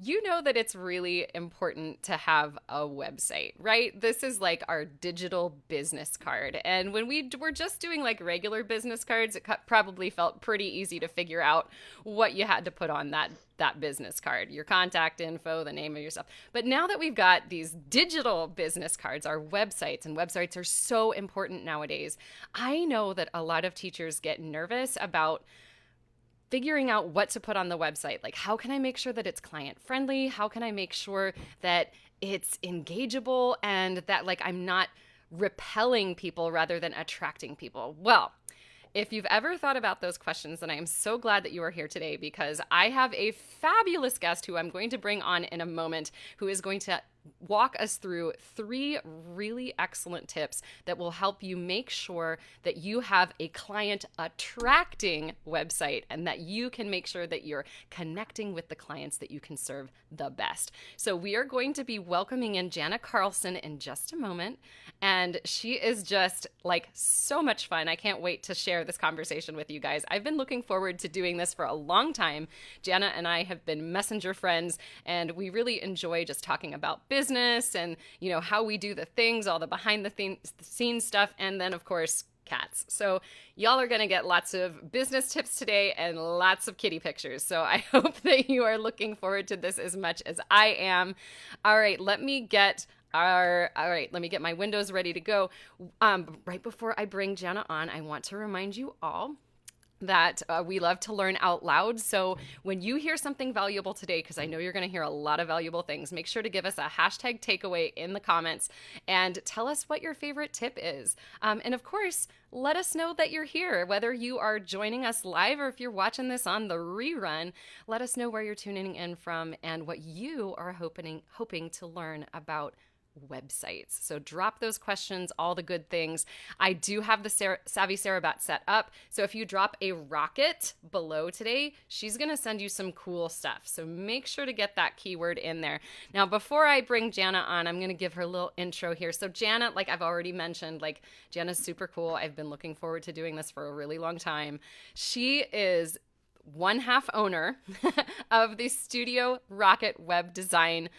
You know that it's really important to have a website, right? This is like our digital business card. And when we were just doing like regular business cards, it probably felt pretty easy to figure out what you had to put on that business card, your contact info, the name of yourself. But now that we've got these digital business cards, our websites, and websites are so important nowadays, I know that a lot of teachers get nervous about figuring out what to put on the website. Like, how can I make sure that it's client friendly? How can I make sure that it's engageable and that, like, I'm not repelling people rather than attracting people? Well, if you've ever thought about those questions, then I am so glad that you are here today because I have a fabulous guest who I'm going to bring on in a moment who is going to walk us through three really excellent tips that will help you make sure that you have a client attracting website and that you can make sure that you're connecting with the clients that you can serve the best. So we are going to be welcoming in Janna Carlson in just a moment, and she is just like so much fun. I can't wait to share this conversation with you guys. I've been looking forward to doing this for a long time. Janna and I have been messenger friends, and we really enjoy just talking about business and, you know, how we do the things, all the behind the scenes stuff, and then of course cats. So y'all are going to get lots of business tips today and lots of kitty pictures. So I hope that you are looking forward to this as much as I am. All right, let me get my windows ready to go. Right before I bring Janna on, I want to remind you all that we love to learn out loud. So when you hear something valuable today, because I know you're going to hear a lot of valuable things, make sure to give us a hashtag takeaway in the comments and tell us what your favorite tip is. And of course, let us know that you're here, whether you are joining us live or if you're watching this on the rerun. Let us know where you're tuning in from and what you are hoping to learn about websites. So drop those questions, all the good things. I do have the Savvy Sarah bot set up. So if you drop a rocket below today, she's going to send you some cool stuff. So make sure to get that keyword in there. Now, before I bring Janna on, I'm going to give her a little intro here. So Janna, like I've already mentioned, like Janna's super cool. I've been looking forward to doing this for a really long time. She is one half owner of the Studio Rocket web design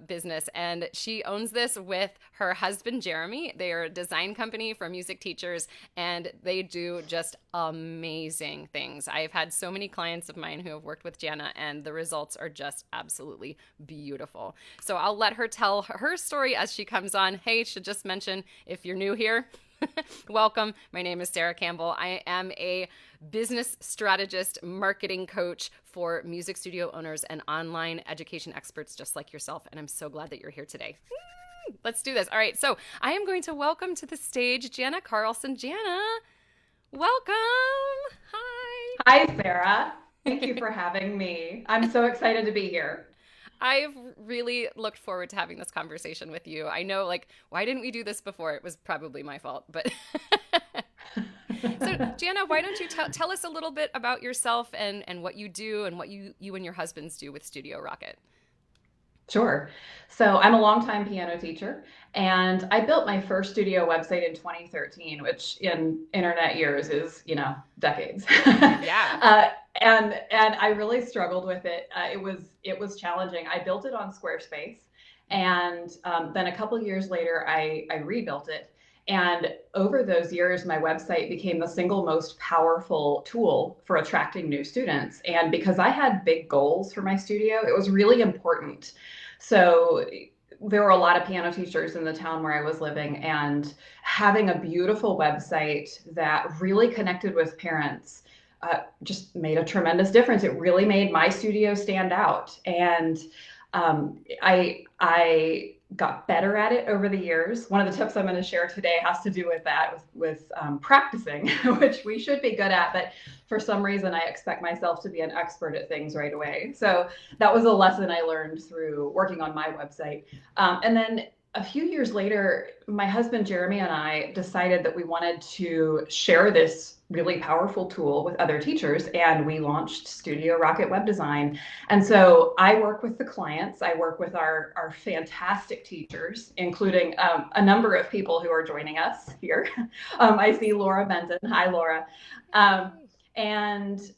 business. And she owns this with her husband, Jeremy. They are a design company for music teachers, and they do just amazing things. I've had so many clients of mine who have worked with Janna, and the results are just absolutely beautiful. So I'll let her tell her story as she comes on. Hey, should just mention, if you're new here, welcome. My name is Sara Campbell. I am a business strategist, marketing coach for music studio owners and online education experts just like yourself. And I'm so glad that you're here today. Let's do this. All right. So I am going to welcome to the stage Janna Carlson. Janna, welcome. Hi. Hi, Sarah. Thank you for having me. I'm so excited to be here. I've really looked forward to having this conversation with you. I know, like, why didn't we do this before? It was probably my fault, but so Janna, why don't you tell us a little bit about yourself and what you do and what you and your husbands do with Studio Rocket? Sure. So I'm a longtime piano teacher, and I built my first studio website in 2013, which in internet years is, decades. Yeah. And I really struggled with it. It was challenging. I built it on Squarespace, and then a couple years later, I rebuilt it. And over those years, my website became the single most powerful tool for attracting new students. And because I had big goals for my studio, it was really important. So there were a lot of piano teachers in the town where I was living, and having a beautiful website that really connected with parents just made a tremendous difference. It really made my studio stand out. And I got better at it over the years. One of the tips I'm going to share today has to do with that, with practicing, which we should be good at, but for some reason I expect myself to be an expert at things right away. So that was a lesson I learned through working on my website. And then a few years later, my husband Jeremy and I decided that we wanted to share this really powerful tool with other teachers, and we launched Studio Rocket Web Design. And so I work with the clients, I work with our fantastic teachers, including a number of people who are joining us here. I see Laura Benton. Hi, Laura. Um, and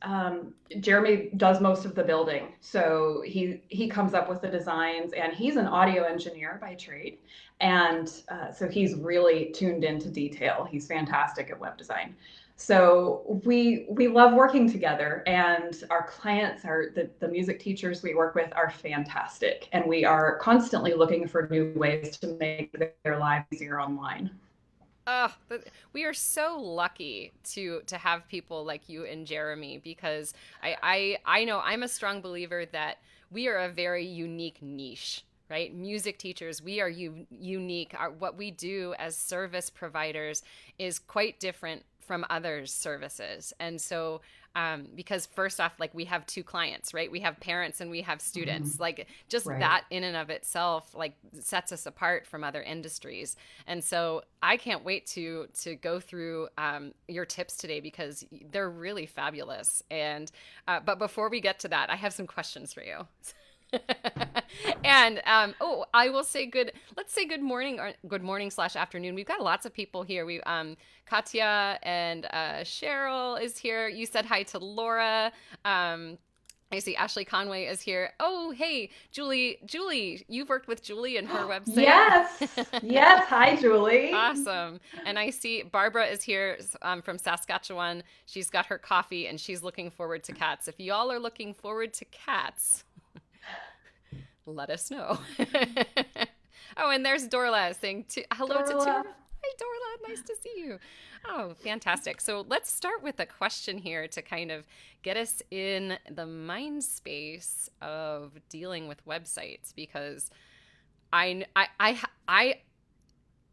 Jeremy does most of the building. So he comes up with the designs, and he's an audio engineer by trade, and so he's really tuned into detail. He's fantastic at web design. So we love working together, and our clients are the music teachers we work with are fantastic, and we are constantly looking for new ways to make their lives easier online. Oh, we are so lucky to have people like you and Jeremy, because I know I'm a strong believer that we are a very unique niche, right? Music teachers, we are unique. What we do as service providers is quite different from others' services. And so, because first off, like we have two clients, right? We have parents and we have Mm-hmm. students. Like just Right. that in and of itself, like sets us apart from other industries. And so I can't wait to go through your tips today, because they're really fabulous. And but before we get to that, I have some questions for you. And oh, I will say good. Let's say good morning, or good morning slash afternoon. We've got lots of people here. We Katya and Cheryl is here. You said hi to Laura. I see Ashley Conway is here. Oh, hey, Julie. Julie, you've worked with Julie and her website. Yes. Yes. Hi, Julie. Awesome. And I see Barbara is here from Saskatchewan. She's got her coffee and she's looking forward to cats. If y'all are looking forward to cats, let us know. Oh, and there's Dorla saying hello to two. Dorla. Hi, Dorla. Nice to see you. Oh, fantastic. So let's start with a question here to kind of get us in the mind space of dealing with websites, because I, I, I, I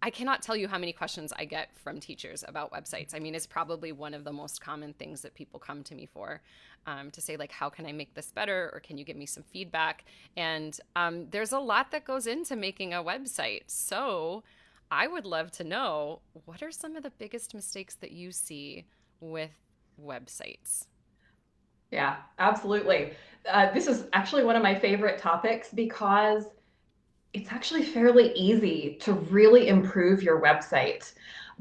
I cannot tell you how many questions I get from teachers about websites. I mean, it's probably one of the most common things that people come to me for, to say, like, how can I make this better? Or can you give me some feedback? And there's a lot that goes into making a website. So I would love to know, what are some of the biggest mistakes that you see with websites? Yeah, absolutely. This is actually one of my favorite topics because it's actually fairly easy to really improve your website.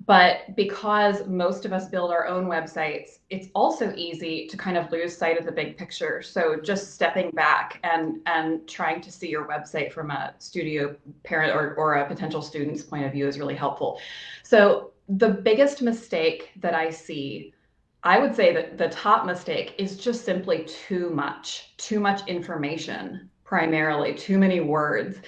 But because most of us build our own websites, it's also easy to kind of lose sight of the big picture. So just stepping back and trying to see your website from a studio parent or a potential student's point of view is really helpful. So the biggest mistake that I see, I would say that the top mistake is just simply too much information, primarily too many words.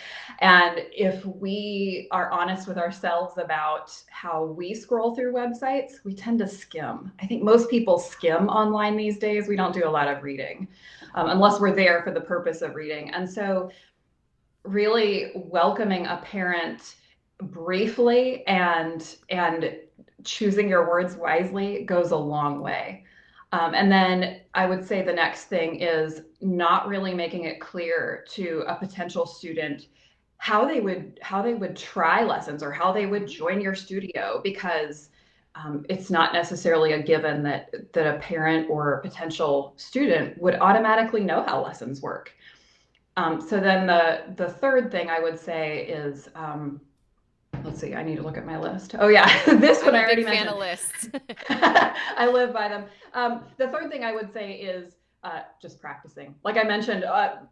And if we are honest with ourselves about how we scroll through websites, we tend to skim. I think most people skim online these days. We don't do a lot of reading, unless we're there for the purpose of reading. And so really welcoming a parent briefly and choosing your words wisely goes a long way. And then I would say the next thing is not really making it clear to a potential student how they would try lessons or how they would join your studio, because it's not necessarily a given that a parent or a potential student would automatically know how lessons work. So then the third thing I would say is, let's see, I need to look at my list. Oh yeah, this I'm one I a already big fan mentioned. of lists. I live by them. The third thing I would say is just practicing. Like I mentioned,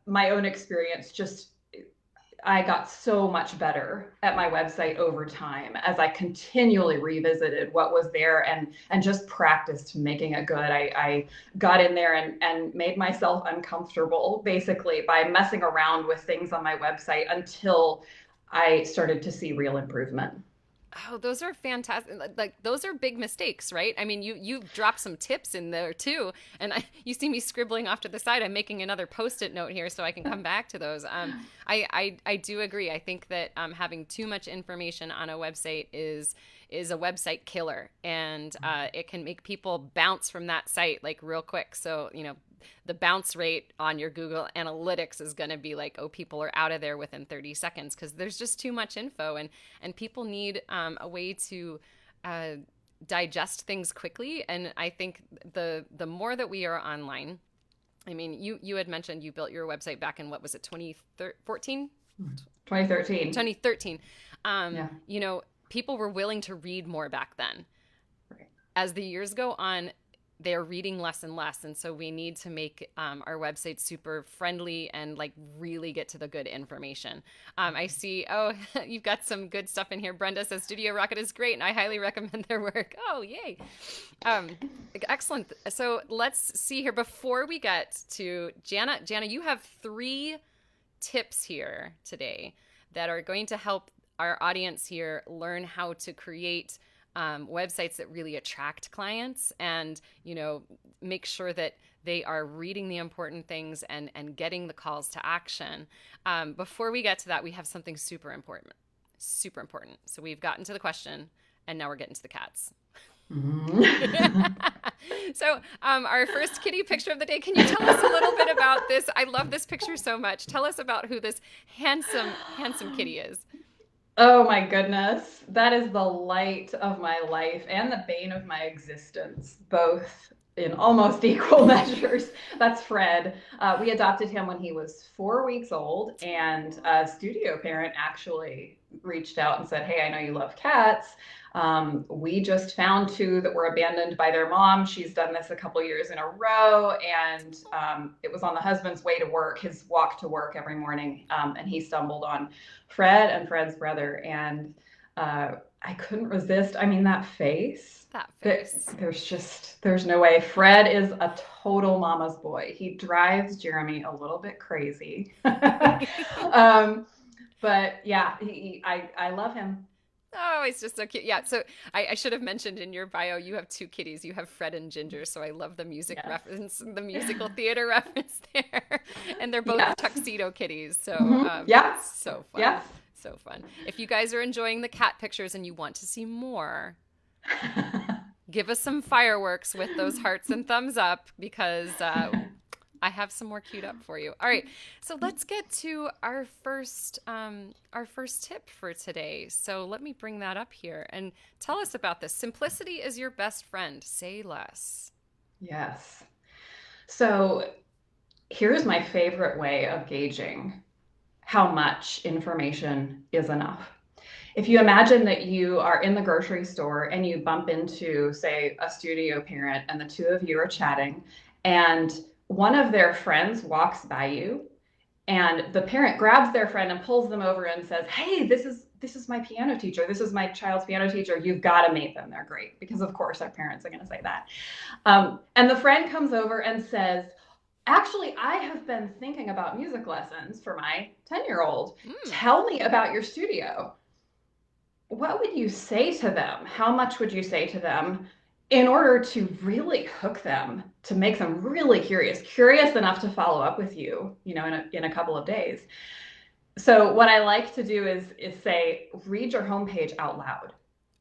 my own experience, just I got so much better at my website over time as I continually revisited what was there and just practiced making it good. I got in there and made myself uncomfortable basically by messing around with things on my website until I started to see real improvement. Oh, those are fantastic. Like those are big mistakes, right? I mean, you dropped some tips in there too, and you see me scribbling off to the side. I'm making another post-it note here so I can come back to those. I do agree. I think that having too much information on a website is a website killer, and it can make people bounce from that site like real quick. So the bounce rate on your Google Analytics is going to be like, oh, people are out of there within 30 seconds because there's just too much info, and people need a way to digest things quickly. And I think the more that we are online, I mean, you had mentioned you built your website back in, what was it, 2014? 2013. 2013. Yeah. People were willing to read more back then. Right. As the years go on, they're reading less and less. And so we need to make our website super friendly and like really get to the good information. I see, oh, you've got some good stuff in here. Brenda says Studio Rocket is great and I highly recommend their work. Oh, yay. Um, Excellent. So let's see here. Before we get to Janna, you have 3 tips here today that are going to help our audience here learn how to create websites that really attract clients and, make sure that they are reading the important things and getting the calls to action. Before we get to that, we have something super important. Super important. So we've gotten to the question and now we're getting to the cats. So our first kitty picture of the day, can you tell us a little bit about this? I love this picture so much. Tell us about who this handsome kitty is. Oh my goodness. That is the light of my life and the bane of my existence, both in almost equal measures. That's Fred. We adopted him when he was 4 weeks old, and a studio parent actually reached out and said, "Hey, I know you love cats. We just found 2 that were abandoned by their mom. She's done this a couple years in a row." And it was on the husband's way to work, his walk to work every morning. And he stumbled on Fred and Fred's brother. And I couldn't resist. I mean, that face. That face. There's no way. Fred is a total mama's boy. He drives Jeremy a little bit crazy. But yeah, I love him. Oh, he's just so cute. Yeah. So I should have mentioned in your bio, you have 2 kitties. You have Fred and Ginger. So I love the music reference, the musical theater reference there. And they're both tuxedo kitties. So so fun. Yeah. So fun. If you guys are enjoying the cat pictures and you want to see more, give us some fireworks with those hearts and thumbs up because I have some more queued up for you. All right, so let's get to our first tip for today. So let me bring that up here and tell us about this. Simplicity is your best friend. Say less. Yes. So here's my favorite way of gauging how much information is enough. If you imagine that you are in the grocery store and you bump into, say, a studio parent and the 2 of you are chatting and one of their friends walks by you and the parent grabs their friend and pulls them over and says, "Hey, this is my piano teacher. This is my child's piano teacher. You've got to meet them. They're great." Because of course our parents are going to say that. And the friend comes over and says, "Actually, I have been thinking about music lessons for my 10-year-old. Tell me about your studio." What would you say to them? How much would you say to them in order to really hook them, to make them really curious enough to follow up with you, in a couple of days? So what I like to do is say, read your homepage out loud.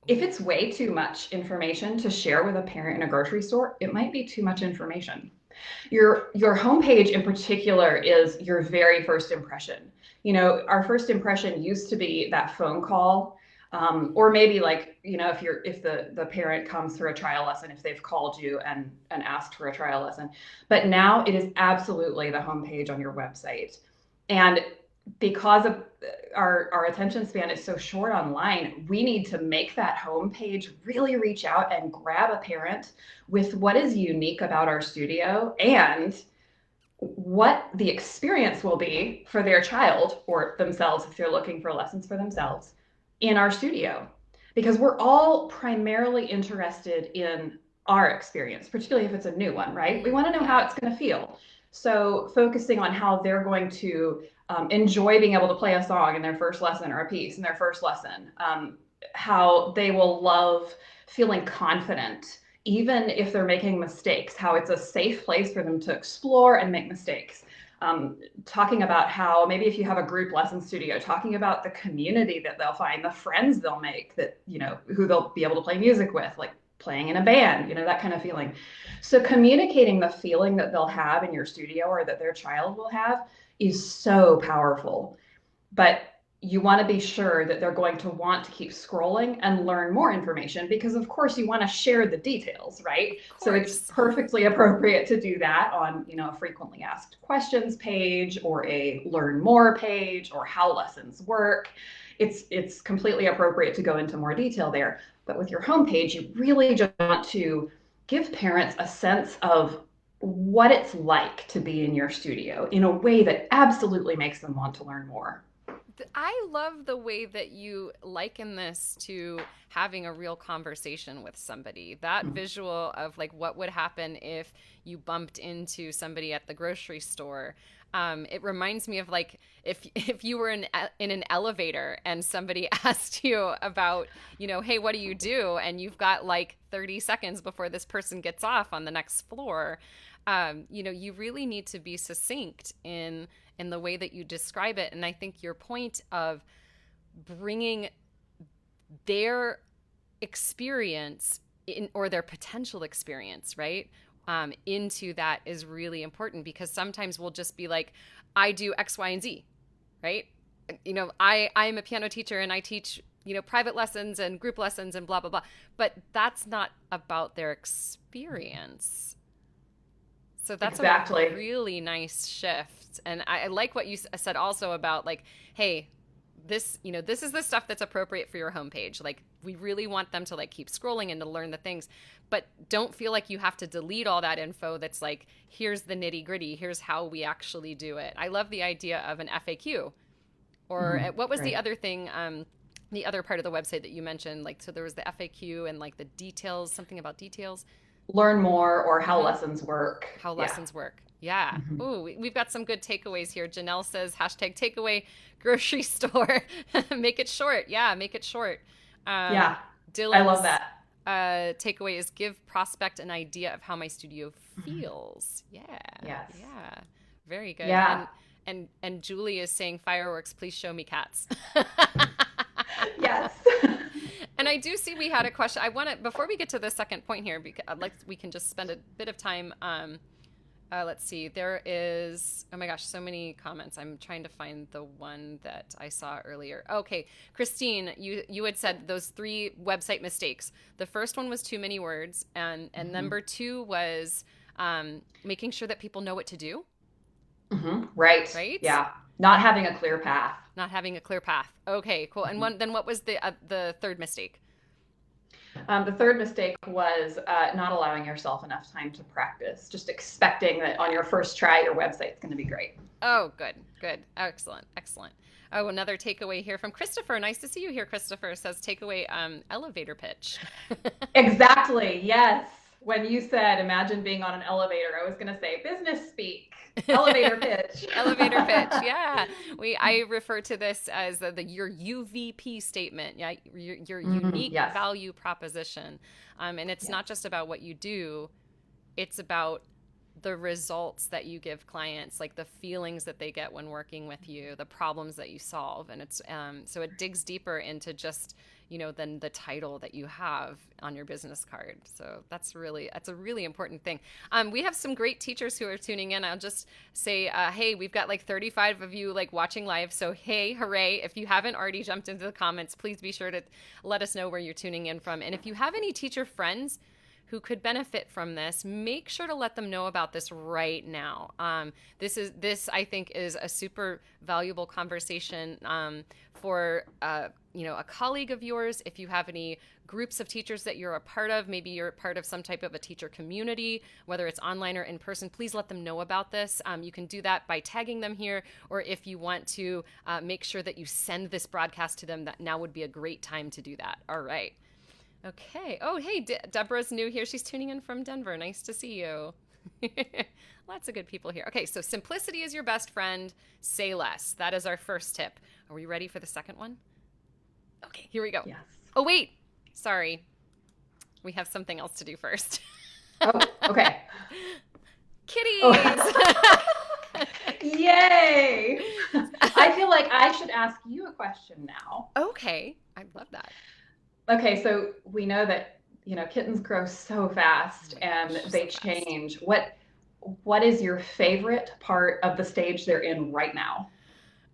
If it's way too much information to share with a parent in a grocery store, it might be too much information. Your homepage in particular is your very first impression. Our first impression used to be that phone call. Or maybe if the parent comes for a trial lesson, if they've called you and asked for a trial lesson. But now it is absolutely the homepage on your website. And because of our attention span is so short online, we need to make that homepage really reach out and grab a parent with what is unique about our studio and what the experience will be for their child or themselves if they're looking for lessons for themselves in our studio, because we're all primarily interested in our experience, particularly if it's a new one, right? We want to know how it's going to feel. So focusing on how they're going to enjoy being able to play a song in their first lesson or a piece in their first lesson, how they will love feeling confident, even if they're making mistakes, how it's a safe place for them to explore and make mistakes. Talking about how maybe if you have a group lesson studio, talking about the community that they'll find, the friends they'll make, that, who they'll be able to play music with, like playing in a band, that kind of feeling. So communicating the feeling that they'll have in your studio or that their child will have is so powerful. But you want to be sure that they're going to want to keep scrolling and learn more information because, of course, you want to share the details, right? So it's perfectly appropriate to do that on, a frequently asked questions page or a learn more page or how lessons work. It's completely appropriate to go into more detail there. But with your homepage, you really just want to give parents a sense of what it's like to be in your studio in a way that absolutely makes them want to learn more. I love the way that you liken this to having a real conversation with somebody. That visual of like what would happen if you bumped into somebody at the grocery store. It reminds me of like if you were in an elevator and somebody asked you about, hey, what do you do? And you've got like 30 seconds before this person gets off on the next floor. You really need to be succinct in the way that you describe it. And I think your point of bringing their experience or their potential experience, right, into that is really important, because sometimes we'll just be like, I do X, Y, and Z, right? I'm a piano teacher and I teach, private lessons and group lessons and blah, blah, blah. But that's not about their experience. So that's exactly. a really nice shift. And I like what you said also about like, hey, this is the stuff that's appropriate for your homepage. Like, we really want them to like keep scrolling and to learn the things, but don't feel like you have to delete all that info. That's like, here's the nitty gritty. Here's how we actually do it. I love the idea of an FAQ, or what was the other thing? The other part of the website that you mentioned, like, so there was the FAQ and like the details, something about details. Learn more, or how lessons work. How lessons work. Yeah. Ooh, we've got some good takeaways here. Janelle says, #takeaway grocery store. Make it short. Yeah, make it short. Yeah. Dylan's, I love that. Takeaway is give prospect an idea of how my studio feels. Yeah. Yes. Yeah. Very good. Yeah. And Julie is saying, fireworks, please show me cats. Yes. And I do see we had a question. I want to, before we get to the second point here, because I'd like, we can just spend a bit of time. Let's see. There is, oh my gosh, so many comments. I'm trying to find the one that I saw earlier. Okay, Christine, you had said those 3 website mistakes. The first one was too many words, and number 2 was making sure that people know what to do. Right. Right. Yeah. Not having a clear path. Not having a clear path. Okay, cool. And then what was the third mistake? The third mistake was not allowing yourself enough time to practice, just expecting that on your first try, your website's going to be great. Oh, good. Excellent. Oh, another takeaway here from Christopher. Nice to see you here, Christopher. Says takeaway, elevator pitch. Exactly. Yes. When you said, imagine being on an elevator, I was going to say business speak, elevator pitch. Elevator pitch. Yeah. I refer to this as your UVP statement. Yeah. Your unique value proposition. And it's not just about what you do. It's about the results that you give clients, like the feelings that they get when working with you, the problems that you solve. And it's, so it digs deeper into just, than the title that you have on your business card. So that's a really important thing. We have some great teachers who are tuning in. I'll just say, hey, we've got like 35 of you like watching live. So, hey, hooray. If you haven't already jumped into the comments, please be sure to let us know where you're tuning in from. And if you have any teacher friends who could benefit from this, make sure to let them know about this right now. This I think is a super valuable conversation for a colleague of yours. If you have any groups of teachers that you're a part of, maybe you're part of some type of a teacher community, whether it's online or in person, please let them know about this. You can do that by tagging them here, or if you want to make sure that you send this broadcast to them, that now would be a great time to do that. All right. Okay. Oh, hey, Deborah's new here. She's tuning in from Denver. Nice to see you. Lots of good people here. Okay, so simplicity is your best friend. Say less. That is our first tip. Are we ready for the second one? Okay, here we go. Yes. Oh, wait. Sorry. We have something else to do first. Oh, okay. Kitties! Oh. Yay! I feel like I should ask you a question now. Okay. I love that. Okay, so we know that, kittens grow so fast and they change. What is your favorite part of the stage they're in right now?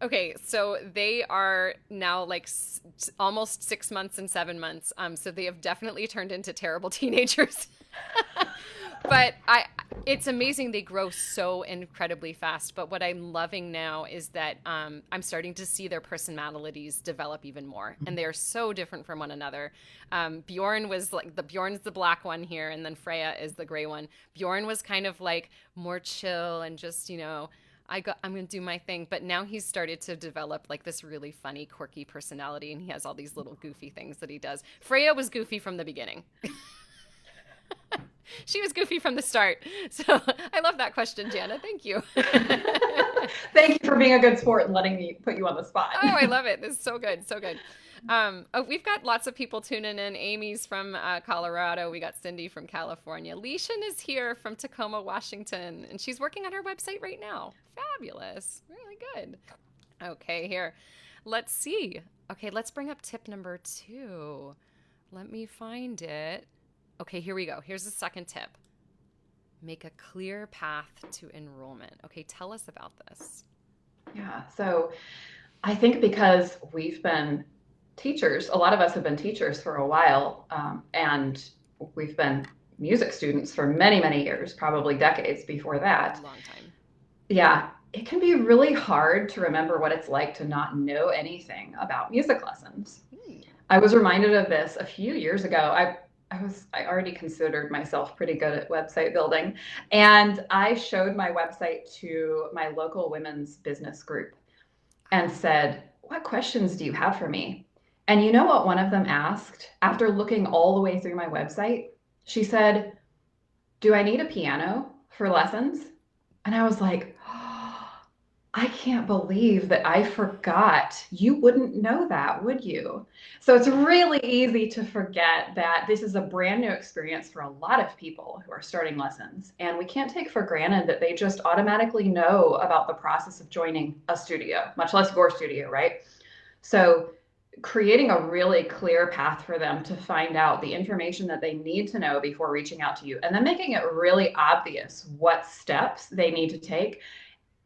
Okay, so they are now like almost 6 months and 7 months. So they have definitely turned into terrible teenagers. but it's amazing they grow so incredibly fast. But what I'm loving now is that I'm starting to see their personalities develop even more, and they are so different from one another. Bjorn was like Bjorn's the black one here, and then Freya is the gray one. Bjorn was kind of like more chill and just I'm gonna do my thing. But now he's started to develop like this really funny, quirky personality, and he has all these little goofy things that he does. Freya was goofy from the beginning. She was goofy from the start. So I love that question, Janna. Thank you. Thank you for being a good sport and letting me put you on the spot. Oh, I love it. This is so good. So good. We've got lots of people tuning in. Amy's from Colorado. We got Cindy from California. Leishan is here from Tacoma, Washington, and she's working on her website right now. Fabulous. Really good. Okay, here. Let's see. Okay, let's bring up tip number 2. Let me find it. Okay, here we go. Here's the second tip. Make a clear path to enrollment. Okay, tell us about this. Yeah, so I think because we've been teachers, a lot of us have been teachers for a while, and we've been music students for many, many years, probably decades before that. Long time. Yeah, it can be really hard to remember what it's like to not know anything about music lessons. I was reminded of this a few years ago. I already considered myself pretty good at website building, and I showed my website to my local women's business group and said, "What questions do you have for me?" And you know what one of them asked after looking all the way through my website? She said, "Do I need a piano for lessons?" And I was like, I can't believe that I forgot. You wouldn't know that, would you? So it's really easy to forget that this is a brand new experience for a lot of people who are starting lessons. And we can't take for granted that they just automatically know about the process of joining a studio, much less your studio, right? So creating a really clear path for them to find out the information that they need to know before reaching out to you, and then making it really obvious what steps they need to take.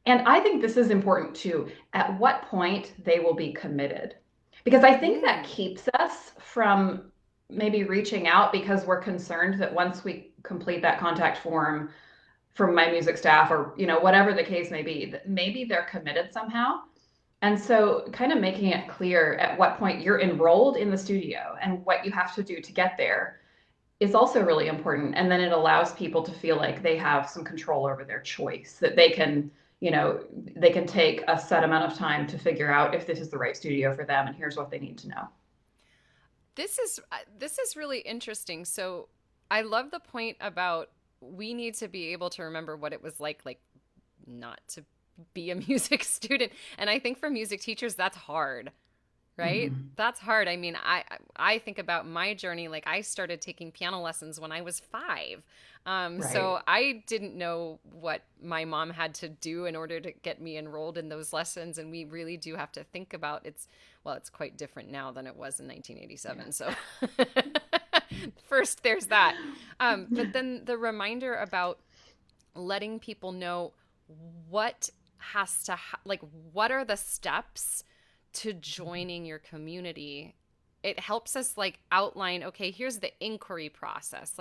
And I think this is important too. At what point they will be committed? Because I think that keeps us from maybe reaching out because we're concerned that once we complete that contact form from my music staff or, whatever the case may be, that maybe they're committed somehow. And so kind of making it clear at what point you're enrolled in the studio and what you have to do to get there is also really important. And then it allows people to feel like they have some control over their choice, that they can take a set amount of time to figure out if this is the right studio for them and here's what they need to know. This is really interesting. So I love the point about we need to be able to remember what it was like not to be a music student. And I think for music teachers, that's hard, right? Mm-hmm. That's hard. I mean, I think about my journey. Like I started taking piano lessons when I was 5. Right. So I didn't know what my mom had to do in order to get me enrolled in those lessons. And we really do have to think about it's quite different now than it was in 1987. Yeah. So first there's that. But then the reminder about letting people know what has to, what are the steps to joining your community. It helps us outline, okay, here's the inquiry process.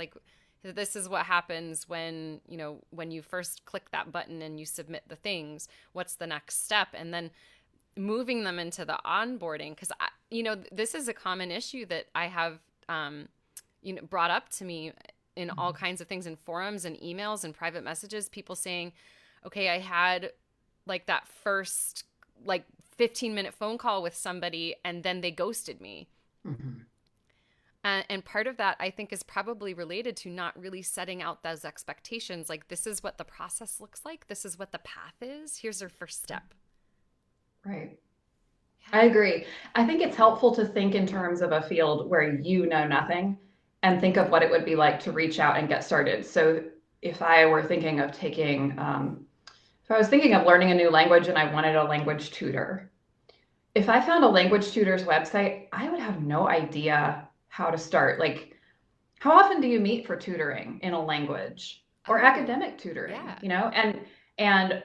This is what happens when you first click that button and you submit the things. What's the next step? And then moving them into the onboarding. Because, this is a common issue that I have, brought up to me in all kinds of things in forums and emails and private messages. People saying, okay, I had that first 15-minute phone call with somebody and then they ghosted me. Mm-hmm. And part of that, I think, is probably related to not really setting out those expectations. This is what the process looks like. This is what the path is. Here's our first step. Right. Yeah. I agree. I think it's helpful to think in terms of a field where you know nothing and think of what it would be like to reach out and get started. So if I were thinking of if I was thinking of learning a new language and I wanted a language tutor, if I found a language tutor's website, I would have no idea how to start. How often do you meet for tutoring in a language or academic tutoring? Yeah. And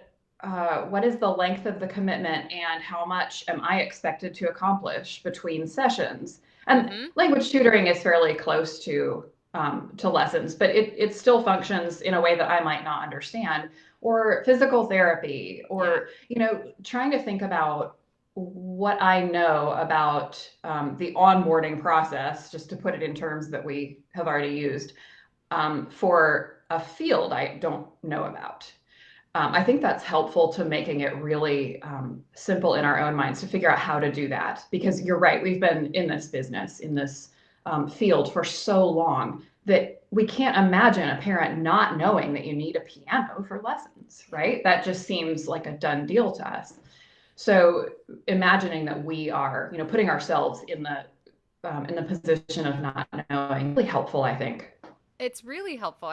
what is the length of the commitment and how much am I expected to accomplish between sessions? And language tutoring is fairly close to to lessons, but it still functions in a way that I might not understand. Or physical therapy, Yeah. or trying to think about what I know about the onboarding process, just to put it in terms that we have already used, for a field I don't know about. I think that's helpful to making it really simple in our own minds to figure out how to do that. Because you're right, we've been in this business, in this field for so long that we can't imagine a parent not knowing that you need a piano for lessons, right? That just seems like a done deal to us. So imagining that we are, putting ourselves in the position of not knowing, really helpful, I think. It's really helpful.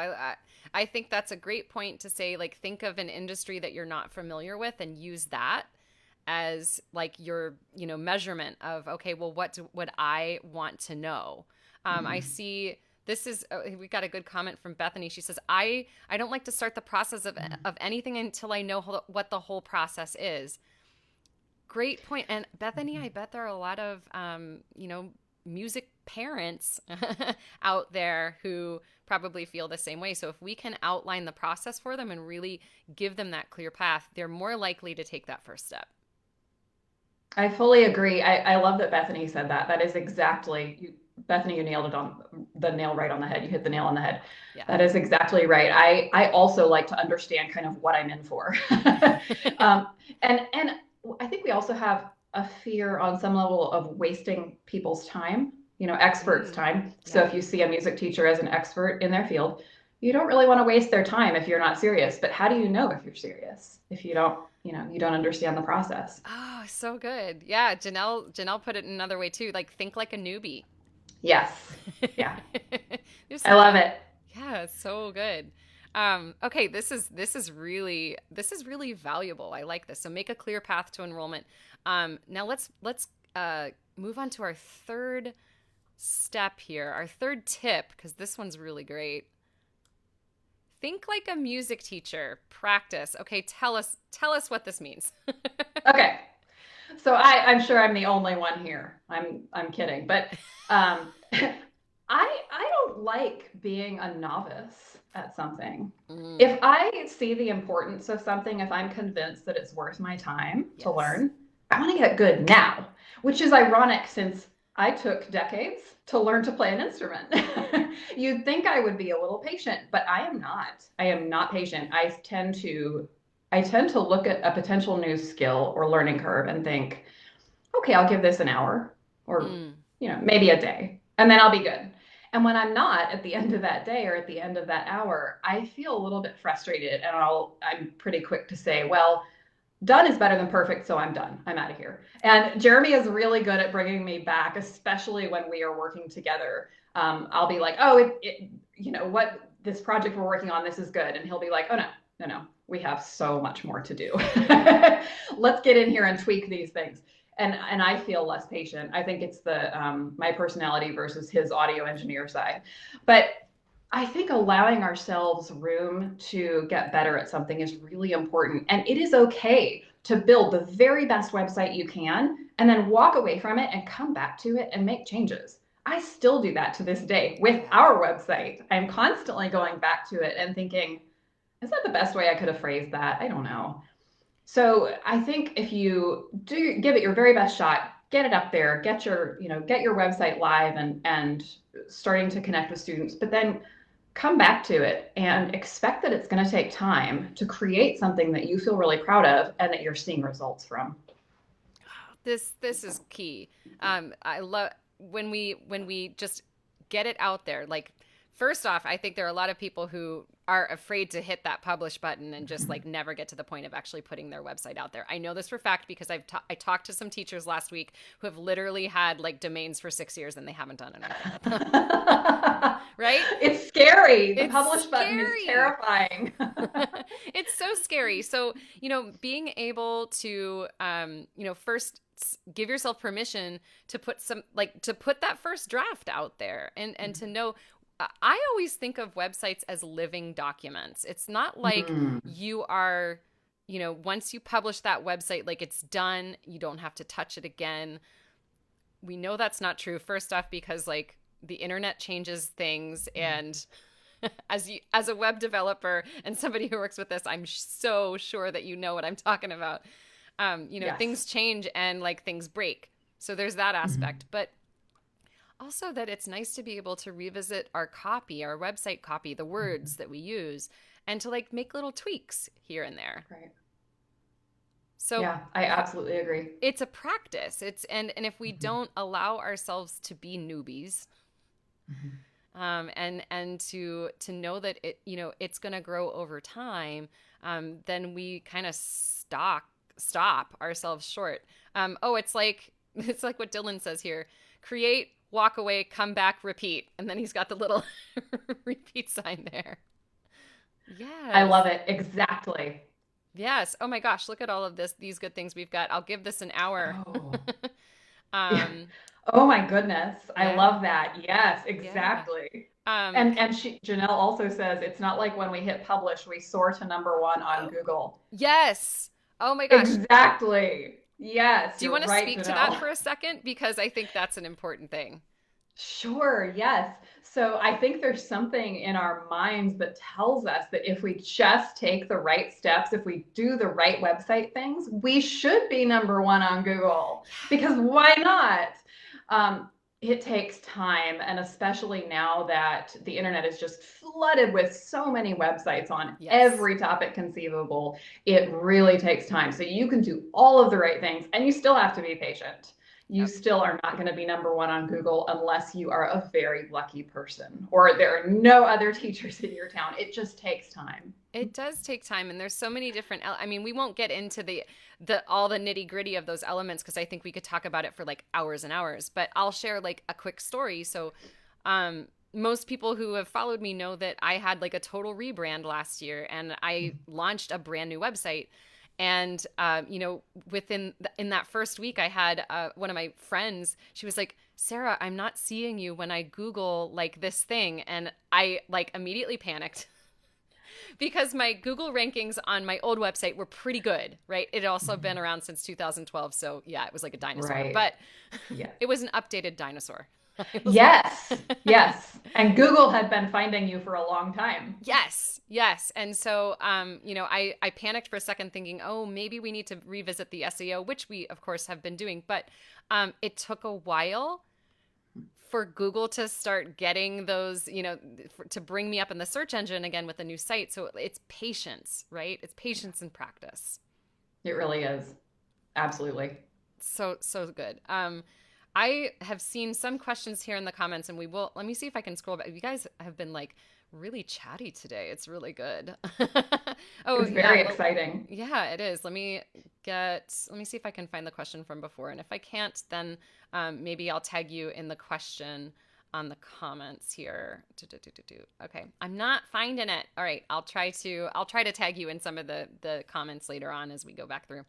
I think that's a great point to say, like, think of an industry that you're not familiar with and use that as like your, measurement of, okay, well, would I want to know? I Mm. see this is, we got a good comment from Bethany. She says, I don't like to start the process of anything until I know what the whole process is. Great point. And Bethany, I bet there are a lot of, music parents out there who probably feel the same way. So if we can outline the process for them and really give them that clear path, they're more likely to take that first step. I fully agree. I love that Bethany said that. That is exactly Bethany, you nailed it on the nail right on the head. You hit the nail on the head. Yeah. That is exactly right. I also like to understand kind of what I'm in for. um, and I think we also have a fear on some level of wasting people's time, experts' Mm, time. So yeah. if you see a music teacher as an expert in their field, you don't really want to waste their time if you're not serious. But how do you know if you're serious if you don't understand the process? Oh, so good. Yeah, Janelle put it another way too. Like, think like a newbie. Yes. Yeah. There's I some love it. Yeah, so good. Okay, this is really valuable. I like this. So make a clear path to enrollment. Now let's move on to our third step here, our third tip, because this one's really great. Think like a music teacher. Practice. Okay, tell us what this means. Okay. So I'm sure I'm the only one here. I'm kidding, but um, I don't like being a novice at something. Mm, If I see the importance of something, if I'm convinced that it's worth my time to yes. learn, I want to get good now, which is ironic since I took decades to learn to play an instrument. You'd think I would be a little patient, but I am not. I am not patient. I tend to look at a potential new skill or learning curve and think, okay, I'll give this an hour or Mm, maybe a day, and then I'll be good. And when I'm not at the end of that day or at the end of that hour, I feel a little bit frustrated, and I'm pretty quick to say, well, done is better than perfect, so I'm done. I'm out of here. And Jeremy is really good at bringing me back, especially when we are working together. I'll be like, oh, what this project we're working on, this is good, and he'll be like, oh no, no, no, we have so much more to do. Let's get in here and tweak these things. And I feel less patient. I think it's the my personality versus his audio engineer side, but I think allowing ourselves room to get better at something is really important. And it is okay to build the very best website you can and then walk away from it and come back to it and make changes. I still do that to this day with yeah. our website. I'm constantly going back to it and thinking, is that the best way I could have phrased that? I don't know. So I think if you do give it your very best shot, get it up there, get your website live and starting to connect with students, but then come back to it and expect that it's going to take time to create something that you feel really proud of and that you're seeing results from. This is key. I love when we just get it out there. Like, first off, I think there are a lot of people who are afraid to hit that publish button and just like never get to the point of actually putting their website out there. I know this for a fact because I talked to some teachers last week who have literally had like domains for 6 years and they haven't done anything with them. Right? It's scary. The It's publish button is scary. terrifying. It's so scary. So, being able to, first give yourself permission to put that first draft out there and to know. I always think of websites as living documents. It's not like Mm. you are, once you publish that website, like it's done, you don't have to touch it again. We know that's not true. First off, because like the internet changes things, and as a web developer and somebody who works with this, I'm so sure that you know what I'm talking about. Yes. Things change and like things break. So there's that Mhm. aspect, but also that it's nice to be able to revisit our copy, our website copy, the Mhm. words that we use, and to like make little tweaks here and there. Right. So Yeah, I absolutely agree. it's a practice. And if we Mhm. don't allow ourselves to be newbies, Mhm. and to know that it's going to grow over time, then we kind of stop ourselves short. It's like it's like what Dylan says here: create, walk away, come back, repeat, and then he's got the little repeat sign there. I Yes. love it. Exactly. Yes. Oh my gosh, look at all of these good things we've got. I'll give this an hour. Oh. Yeah. um, Oh my goodness. I yeah, love that. Yes, yeah. exactly. Um, And Janelle also says it's not like when we hit publish, we soar to number one on Google. yes. Oh my gosh. Exactly. Yes, Do you you're want to right, speak to that Janelle. for a second? Because I think that's an important thing. Sure, yes. So I think there's something in our minds that tells us that if we just take the right steps, if we do the right website things, we should be number one on Google. Because why not? It takes time, and especially now that the internet is just flooded with so many websites on Yes. every topic conceivable, it really takes time. So you can do all of the right things, and you still have to be patient. You Yep. still are not going to be number one on Google unless you are a very lucky person or there are no other teachers in your town. It just takes time. It does take time, and there's so many different I mean, we won't get into the all the nitty-gritty of those elements because I think we could talk about it for like hours and hours, but I'll share like a quick story. So, most people who have followed me know that I had like a total rebrand last year, and I launched a brand new website. And in that first week, I had one of my friends. She was like, "Sarah, I'm not seeing you when I Google like this thing," and I like immediately panicked because my Google rankings on my old website were pretty good, right? It had also been around since 2012, so yeah, it was like a dinosaur, Right. but Yeah. it was an updated dinosaur. It was like, Yes. Yes. And Google had been finding you for a long time. yes, yes. And so, I panicked for a second thinking, oh, maybe we need to revisit the SEO, which we, of course, have been doing. But it took a while for Google to start getting those, to bring me up in the search engine again with a new site. So it's patience, right? It's patience and practice. It really is. Absolutely. So good. I have seen some questions here in the comments, and let me see if I can scroll back. You guys have been like really chatty today. It's really good. Oh, It's yeah. very Well, exciting. yeah, it is. Let me see if I can find the question from before. And if I can't, then maybe I'll tag you in the question on the comments here. Okay. I'm not finding it. All right. I'll try to tag you in some of the comments later on as we go back through.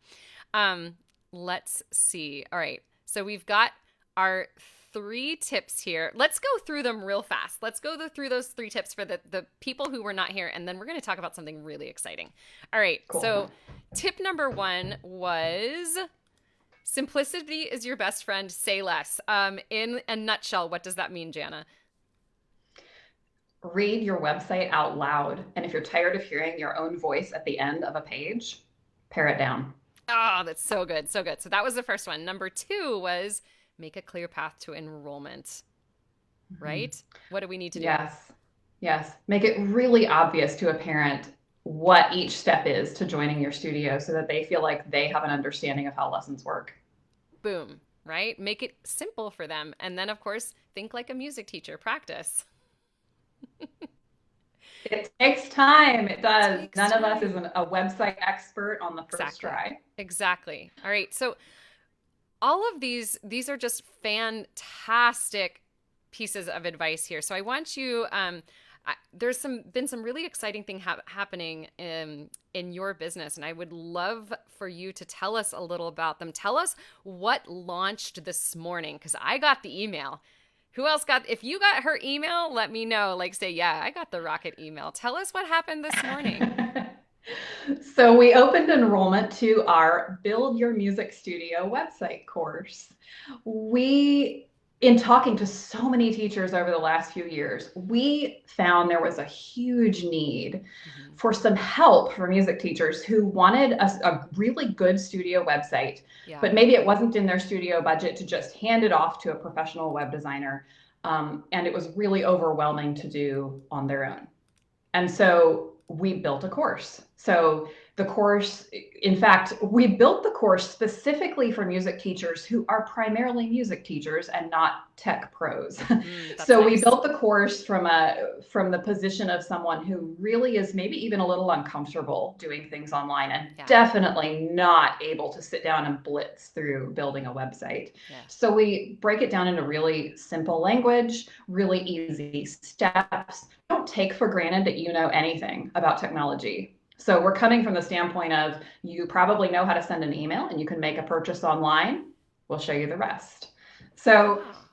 Um, let's see. All right. So we've got our 3 tips here. Let's go through them real fast. Let's go through those 3 tips for the people who were not here, and then we're going to talk about something really exciting. All right. Cool. So, tip number 1 was simplicity is your best friend. Say less. In a nutshell, what does that mean, Janna? Read your website out loud. And if you're tired of hearing your own voice at the end of a page, pare it down. Oh, that's so good. So good. So that was the first one. Number 2 was make a clear path to enrollment, Mhm. right? What do we need to do? Yes. Yes. Make it really obvious to a parent what each step is to joining your studio so that they feel like they have an understanding of how lessons work. Boom, right? Make it simple for them. And then, of course, think like a music teacher, practice. It takes time. It does. Takes None of us is time. a website expert on the first Exactly. try. Exactly. All right. So, all of these are just fantastic pieces of advice here. So, I want you, there's been some really exciting thing happening in your business, and I would love for you to tell us a little about them. Tell us what launched this morning, because I got the email. Who else got? If you got her email, let me know. Like, say, yeah, I got the rocket email. Tell us what happened this morning. So we opened enrollment to our Build Your Music Studio website course. We in talking to so many teachers over the last few years, we found there was a huge need Mm-hmm. for some help for music teachers who wanted a really good studio website, Yeah. but maybe it wasn't in their studio budget to just hand it off to a professional web designer. And it was really overwhelming to do on their own. And so we built a course. So the course, in fact, we built the course specifically for music teachers who are primarily music teachers and not tech pros. That's So we nice. built the course from the position of someone who really is maybe even a little uncomfortable doing things online and Yeah. definitely not able to sit down and blitz through building a website. Yeah. So we break it down into really simple language, really easy steps. Don't take for granted that you know anything about technology. So we're coming from the standpoint of you probably know how to send an email and you can make a purchase online. We'll show you the rest. So Ah.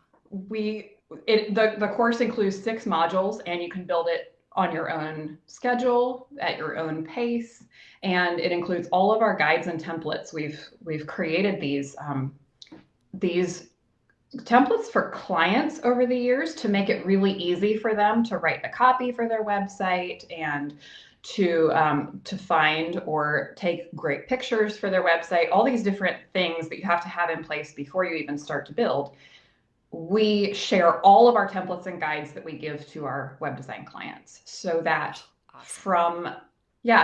the course includes 6 modules and you can build it on your own schedule at your own pace, and it includes all of our guides and templates. We've created these templates for clients over the years to make it really easy for them to write the copy for their website and to find or take great pictures for their website, all these different things that you have to have in place before you even start to build. We share all of our templates and guides that we give to our web design clients so that Awesome.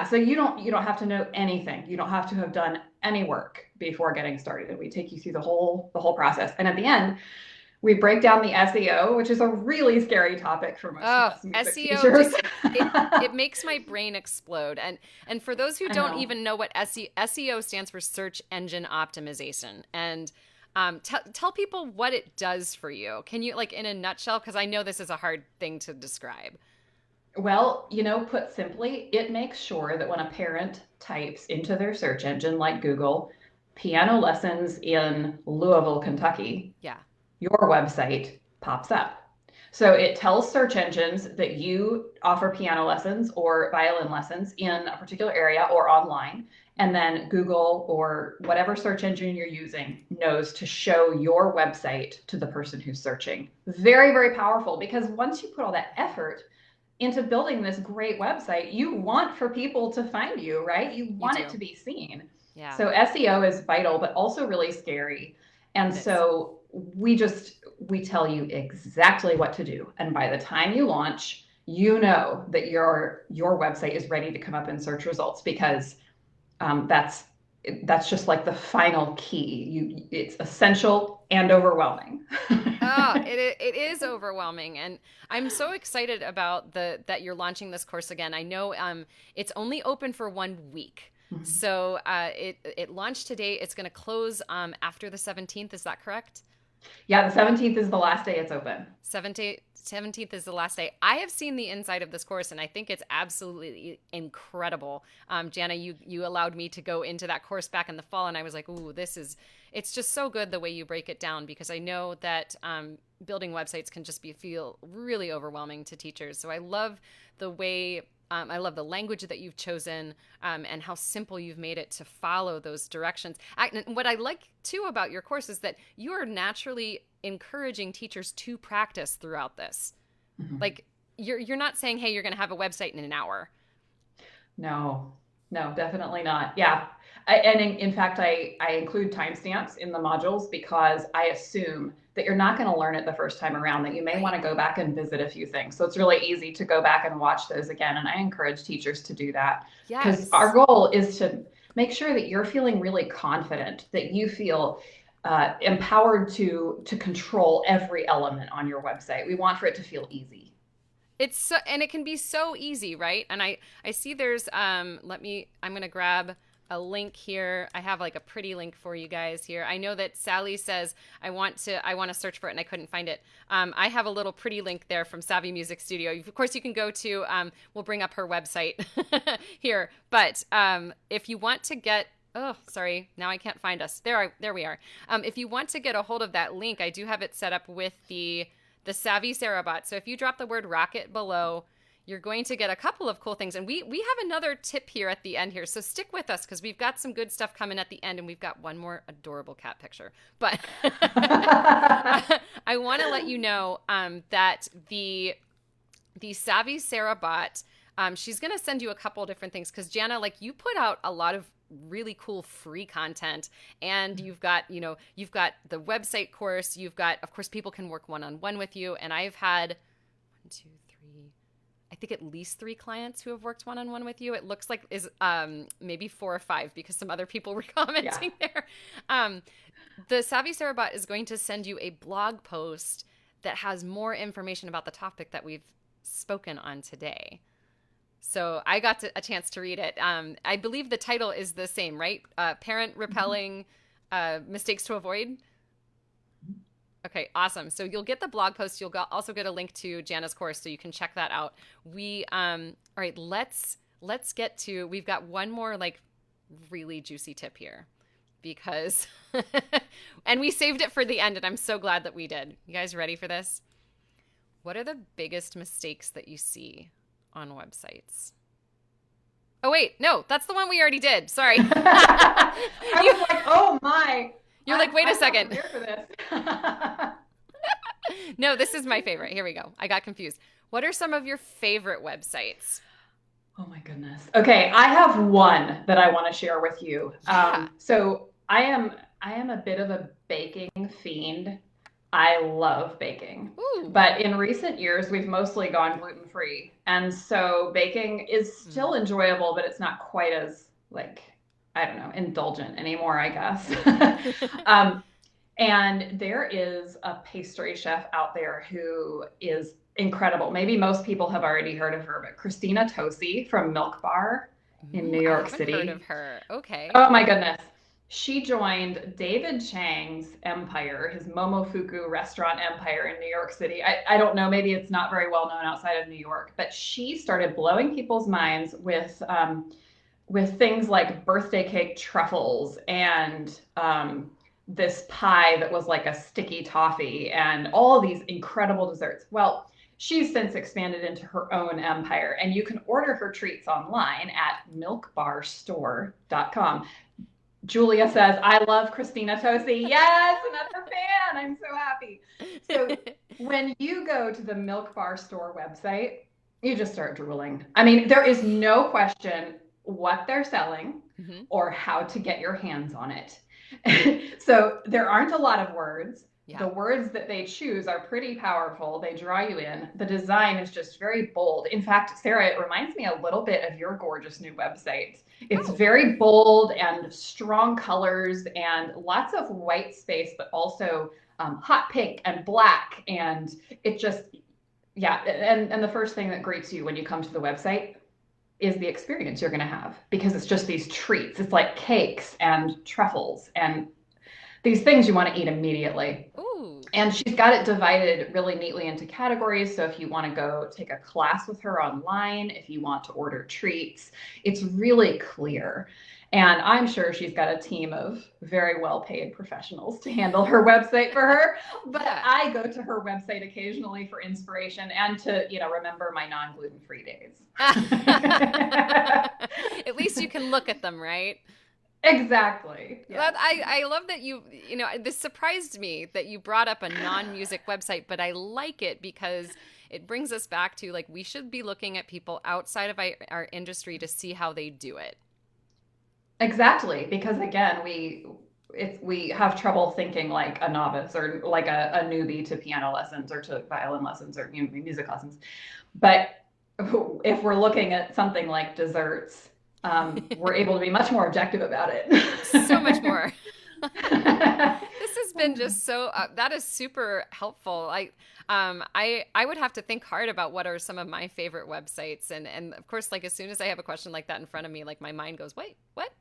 so you don't have to know anything. You don't have to have done any work before getting started. We take you through the whole process. And at the end, we break down the SEO, which is a really scary topic for most of Oh, us music SEO teachers. just it makes my brain explode. And for those who I don't know. even know what SEO stands for, search engine optimization. And tell people what it does for you. Can you, like, in a nutshell, because I know this is a hard thing to describe. Well, put simply, it makes sure that when a parent types into their search engine like Google, piano lessons in Louisville, Kentucky, Yeah. your website pops up. So it tells search engines that you offer piano lessons or violin lessons in a particular area or online. And then Google or whatever search engine you're using knows to show your website to the person who's searching. Very, very powerful, because once you put all that effort into building this great website, you want for people to find you, right? You You want it do. to be seen. Yeah, So SEO is vital, but also really scary. And it is. so we tell you exactly what to do. And by the time you launch, you know that your website is ready to come up in search results, because that's just like the final key. It's essential and overwhelming. Oh, it is overwhelming, and I'm so excited about the that you're launching this course again. I know it's only open for 1 week, so it launched today. It's going to close after the 17th. Is that correct? Yeah, the 17th is the last day it's open. 17th is the last day. I have seen the inside of this course, and I think it's absolutely incredible. Janna, you allowed me to go into that course back in the fall, and I was like, ooh, it's just so good the way you break it down, because I know that building websites can just feel really overwhelming to teachers. So I love the way I love the language that you've chosen, and how simple you've made it to follow those directions. And what I like too about your course is that you are naturally encouraging teachers to practice throughout this. Mm-hmm. Like, you're not saying, hey, you're going to have a website in an hour. No, no, definitely not. Yeah. And in fact, I include timestamps in the modules because I assume that you're not going to learn it the first time around, that you may want Right. to go back and visit a few things. So it's really easy to go back and watch those again. And I encourage teachers to do that, because our Yes. goal is to make sure that you're feeling really confident, that you feel empowered to control every element on your website. We want for it to feel easy. It's so, and it can be so easy, right? And I see there's I'm going to grab a link here. I have like a pretty link for you guys here. I know that Sally says I want to search for it and I couldn't find it. I have a little pretty link there from Savvy Music Studio. Of course, you can go to we'll bring up her website here. But if you want to get oh, sorry, now I can't find us. There we are. If you want to get a hold of that link, I do have it set up with the Savvy Sarah bot. So if you drop the word rocket below, you're going to get a couple of cool things. And we have another tip here at the end here. So stick with us because we've got some good stuff coming at the end, and we've got one more adorable cat picture. But I want to let you know that the Savvy Sara bot, she's going to send you a couple of different things because Janna, like you put out a lot of really cool free content, and you've got the website course, you've got, of course, people can work one-on-one with you, and I've had 1, 2, 3, I think at least 3 clients who have worked one-on-one with you. It looks like is maybe 4 or 5 because some other people were commenting there. The Savvy Sara bot is going to send you a blog post that has more information about the topic that we've spoken on today. So I got a chance to read it. I believe the title is the same, right? Parent Repelling Mistakes to Avoid. Okay, awesome. So you'll get the blog post. You'll also get a link to Janna's course, so you can check that out. All right, let's get to, we've got one more like really juicy tip here because, and we saved it for the end, and I'm so glad that we did. You guys ready for this? What are the biggest mistakes that you see on websites? Oh wait, no, that's the one we already did. Sorry. I was like, oh my. You're like, wait a second. I'm here for this. No, this is my favorite. Here we go. I got confused. What are some of your favorite websites? Oh my goodness. Okay, I have one that I want to share with you. Yeah. So I am a bit of a baking fiend. I love baking. Ooh. But in recent years, we've mostly gone gluten-free. And so baking is still enjoyable, but it's not quite as, like, I don't know, indulgent anymore, I guess. And there is a pastry chef out there who is incredible. Maybe most people have already heard of her, but Christina Tosi from Milk Bar in New York City. I haven't heard of her. Okay. Oh my goodness. She joined David Chang's empire, his Momofuku restaurant empire in New York City. I don't know, maybe it's not very well known outside of New York, but she started blowing people's minds with things like birthday cake truffles and this pie that was like a sticky toffee and all these incredible desserts. Well, she's since expanded into her own empire, and you can order her treats online at milkbarstore.com. Julia says, I love Christina Tosi. Yes, another fan. I'm so happy. So when you go to the Milk Bar Store website, you just start drooling. I mean, there is no question what they're selling or how to get your hands on it. So there aren't a lot of words. Yeah. The words that they choose are pretty powerful. They draw you in. The design is just very bold. In fact, Sara, it reminds me a little bit of your gorgeous new website. It's very bold and strong colors and lots of white space, but also hot pink and black. And it just, yeah. And the first thing that greets you when you come to the website is the experience you're going to have, because it's just these treats. It's like cakes and truffles and these things you want to eat immediately. Ooh. And she's got it divided really neatly into categories. So if you want to go take a class with her online, if you want to order treats, it's really clear. And I'm sure she's got a team of very well-paid professionals to handle her website for her. But I go to her website occasionally for inspiration and to, remember my non-gluten-free days. At least you can look at them, right? Exactly. Yes. I love that this surprised me that you brought up a non-music website, but I like it because it brings us back to, like, we should be looking at people outside of our industry to see how they do it. Exactly. Because again, we have trouble thinking like a novice or like a newbie to piano lessons or to violin lessons or music lessons. But if we're looking at something like desserts, we're able to be much more objective about it. So much more. This has been just so, that is super helpful. I would have to think hard about what are some of my favorite websites. And of course, like, as soon as I have a question like that in front of me, like, my mind goes, wait, what?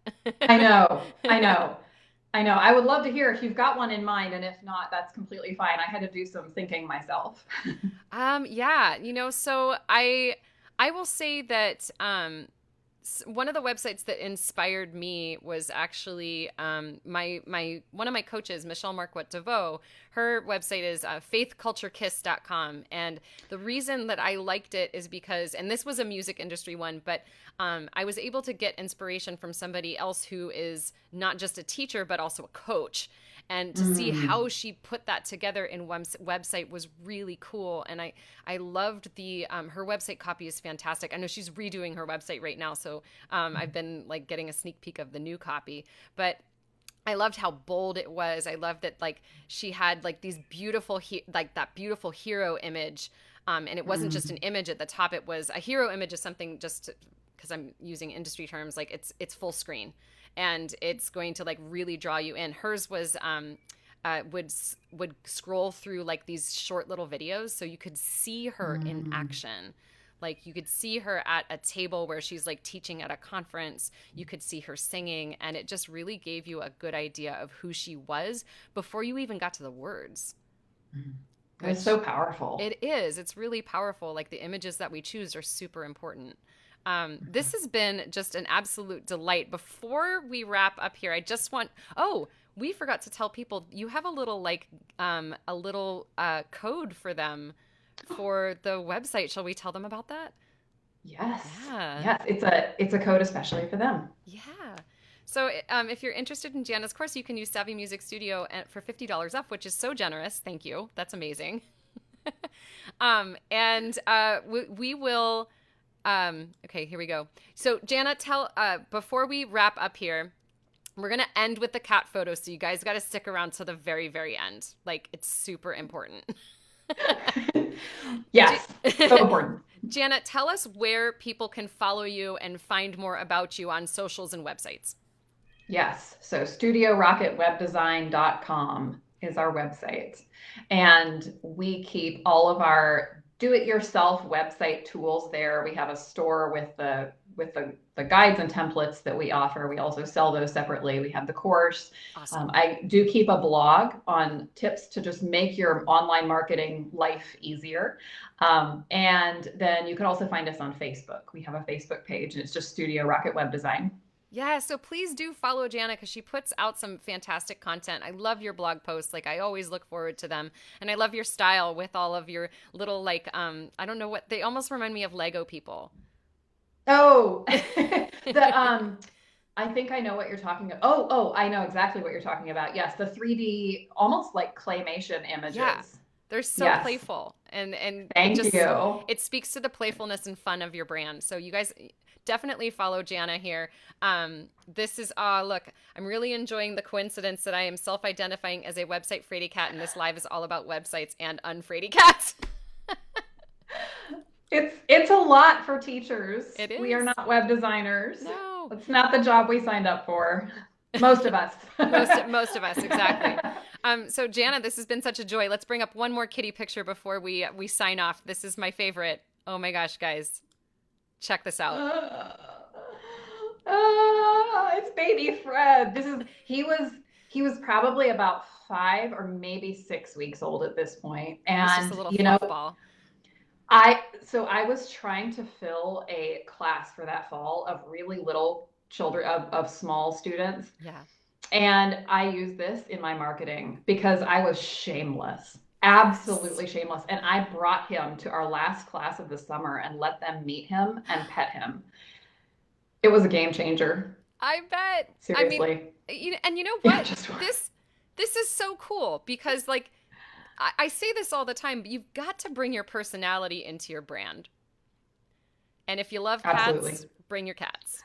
I know. I would love to hear if you've got one in mind. And if not, that's completely fine. I had to do some thinking myself. Yeah. So I will say that, one of the websites that inspired me was actually my one of my coaches, Michelle Marquette DeVoe. Her website is faithculturekiss.com. And the reason that I liked it is because, and this was a music industry one, but I was able to get inspiration from somebody else who is not just a teacher, but also a coach. And to see how she put that together in one website was really cool. And I loved the, her website copy is fantastic. I know she's redoing her website right now. So I've been like getting a sneak peek of the new copy, but I loved how bold it was. I loved that like she had like these beautiful, like that beautiful hero image. And it wasn't just an image at the top. It was a hero image is something just because I'm using industry terms, like it's full screen. And it's going to like really draw you in. Hers was would scroll through like these short little videos, so you could see her in action. Like you could see her at a table where she's like teaching at a conference. You could see her singing, and it just really gave you a good idea of who she was before you even got to the words. It's so powerful. It is. It's really powerful. Like the images that we choose are super important. This has been just an absolute delight. Before we wrap up here, I just want, we forgot to tell people you have a little code for them for the website. Shall we tell them about that? Yes. Yeah. Yes. It's a code especially for them. Yeah. So if you're interested in Janna's course, you can use Savvy Music Studio for $50 off, which is so generous. Thank you. That's amazing. We will... okay, here we go. So Janna, tell, before we wrap up here, we're going to end with the cat photo. So you guys got to stick around to the very, very end. Like it's super important. Yes. So important. Janna, tell us where people can follow you and find more about you on socials and websites. Yes. So studiorocketwebdesign.com is our website. And we keep all of our do-it-yourself website tools there. We have a store with the guides and templates that we offer. We also sell those separately. We have the course. Awesome. I do keep a blog on tips to just make your online marketing life easier. And then you can also find us on Facebook. We have a Facebook page, and it's just Studio Rocket Web Design. Yeah, so please do follow Janna because she puts out some fantastic content. I love your blog posts. Like I always look forward to them. And I love your style with all of your little like, I don't know what, they almost remind me of Lego people. Oh, I think I know what you're talking about. Oh, I know exactly what you're talking about. Yes, the 3D, almost like claymation images. Yeah, they're so playful. And Thank you. It speaks to the playfulness and fun of your brand. So you guys definitely follow Janna here. This is, look, I'm really enjoying the coincidence that I am self-identifying as a website fraidy cat, and this live is all about websites and unfraidy cats. It's a lot for teachers. It is. We are not web designers. No. It's not the job we signed up for. Most of us. most of us, exactly. So Janna, this has been such a joy. Let's bring up one more kitty picture before we sign off. This is my favorite. Oh my gosh, guys. Check this out. It's baby Fred. He was probably about 5 or maybe 6 weeks old at this point. And just a little fluff ball. I was trying to fill a class for that fall of really little children, of small students. Yeah. And I used this in my marketing because I was shameless. Absolutely shameless. And I brought him to our last class of the summer and let them meet him and pet him. It was a game changer. I bet. Seriously. I mean, and you know what? Yeah, this is so cool because like I say this all the time, but you've got to bring your personality into your brand. And if you love cats, bring your cats.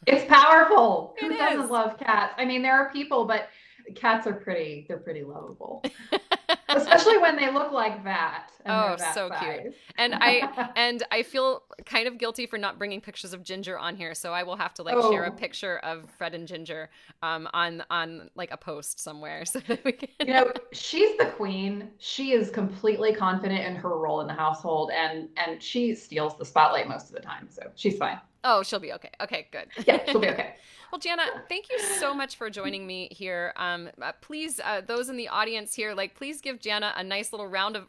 It's powerful. Who It doesn't is. love cats? I mean, there are people, but cats are pretty lovable. Especially when they look like that. Oh, so cute. And I feel kind of guilty for not bringing pictures of Ginger on here, so I will have to like share a picture of Fred and Ginger on like a post somewhere so that we can. You know, she's the queen. She is completely confident in her role in the household, and she steals the spotlight most of the time, so she's fine. Oh, she'll be okay. Okay, good. Yeah, she'll be okay. Well, Janna, thank you so much for joining me here. Please, those in the audience here, like, please give Janna a nice little round of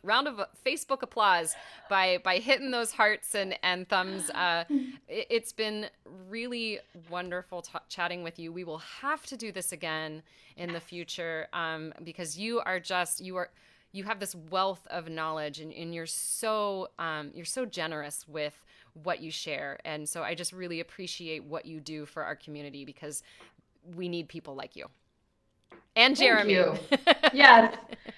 Facebook applause by hitting those hearts and thumbs. It's been really wonderful chatting with you. We will have to do this again in the future, because you have this wealth of knowledge, and you're so generous with what you share. And so I just really appreciate what you do for our community, because we need people like you. And Jeremy. Thank you. Yes,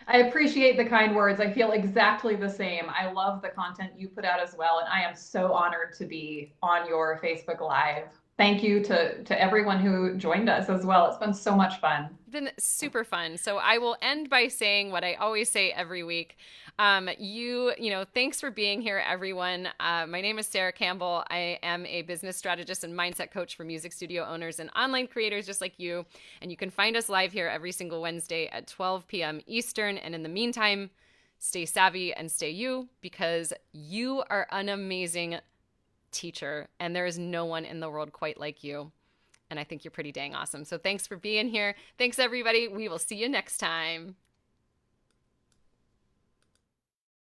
I appreciate the kind words. I feel exactly the same. I love the content you put out as well, and I am so honored to be on your Facebook Live. Thank you to everyone who joined us as well. It's been so much fun. It's been super fun. So I will end by saying what I always say every week. Thanks for being here, everyone. My name is Sara Campbell. I am a business strategist and mindset coach for music studio owners and online creators just like you. And you can find us live here every single Wednesday at 12 p.m. Eastern. And in the meantime, stay savvy and stay you, because you are an amazing teacher, and there is no one in the world quite like you. And I think you're pretty dang awesome. So thanks for being here. Thanks, everybody. We will see you next time.